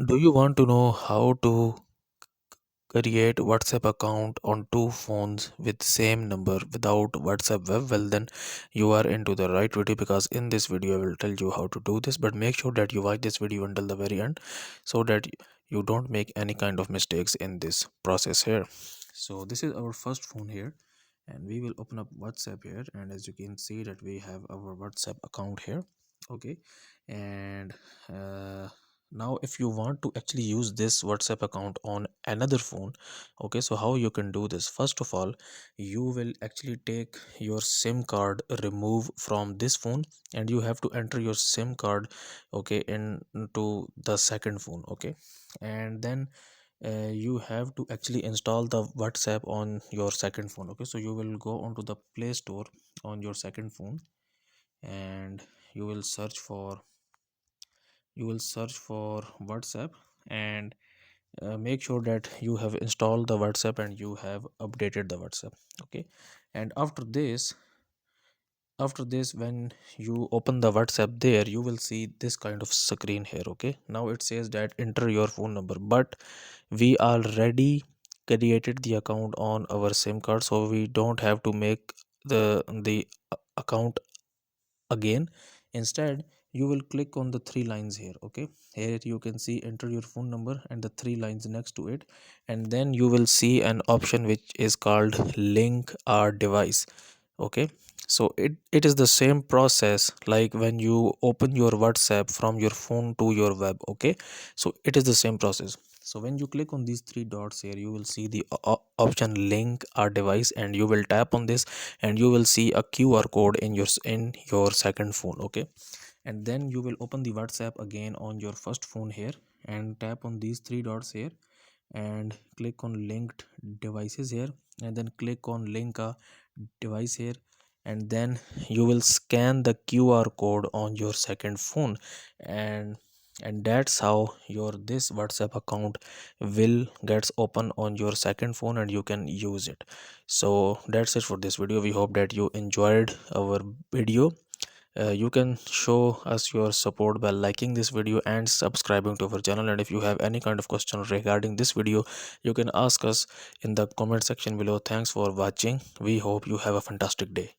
Do you want to know how to create WhatsApp account on two phones with same number without WhatsApp web? Well, then you are into the right video, because in this video I will tell you how to do this. But make sure that you watch this video until the very end so that you don't make any kind of mistakes in this process here. So this is our first phone here, and we will open up WhatsApp here, and as you can see that we have our WhatsApp account here. Okay. And now if you want to actually use this WhatsApp account on another phone, okay, so how you can do this? First of all, you will actually take your SIM card, remove from this phone, and you have to enter your SIM card, okay, into the second phone. Okay. And then you have to actually install the WhatsApp on your second phone. Okay, so you will go onto the Play Store on your second phone, and you will search for WhatsApp, and make sure that you have installed the WhatsApp and you have updated the WhatsApp. Okay. And after this, when you open the WhatsApp, there you will see this kind of screen here. Okay, now it says that enter your phone number, but we already created the account on our SIM card, so we don't have to make the account again. Instead, you will click on the three lines here. Okay, here you can see enter your phone number and the three lines next to it, and then you will see an option which is called link our device. Okay, so it is the same process like when you open your WhatsApp from your phone to your web. Okay, so it is the same process. So when you click on these three dots here, you will see the option link our device, and you will tap on this, and you will see a QR code in your second phone. Okay, and then you will open the WhatsApp again on your first phone here, and tap on these three dots here, and click on linked devices here, and then click on link a device here, and then you will scan the QR code on your second phone, and that's how your this WhatsApp account will gets open on your second phone, and you can use it. So that's it for this video. We hope that you enjoyed our video. You can show us your support by liking this video and subscribing to our channel, and if you have any kind of question regarding this video, you can ask us in the comment section below. Thanks for watching. We hope you have a fantastic day.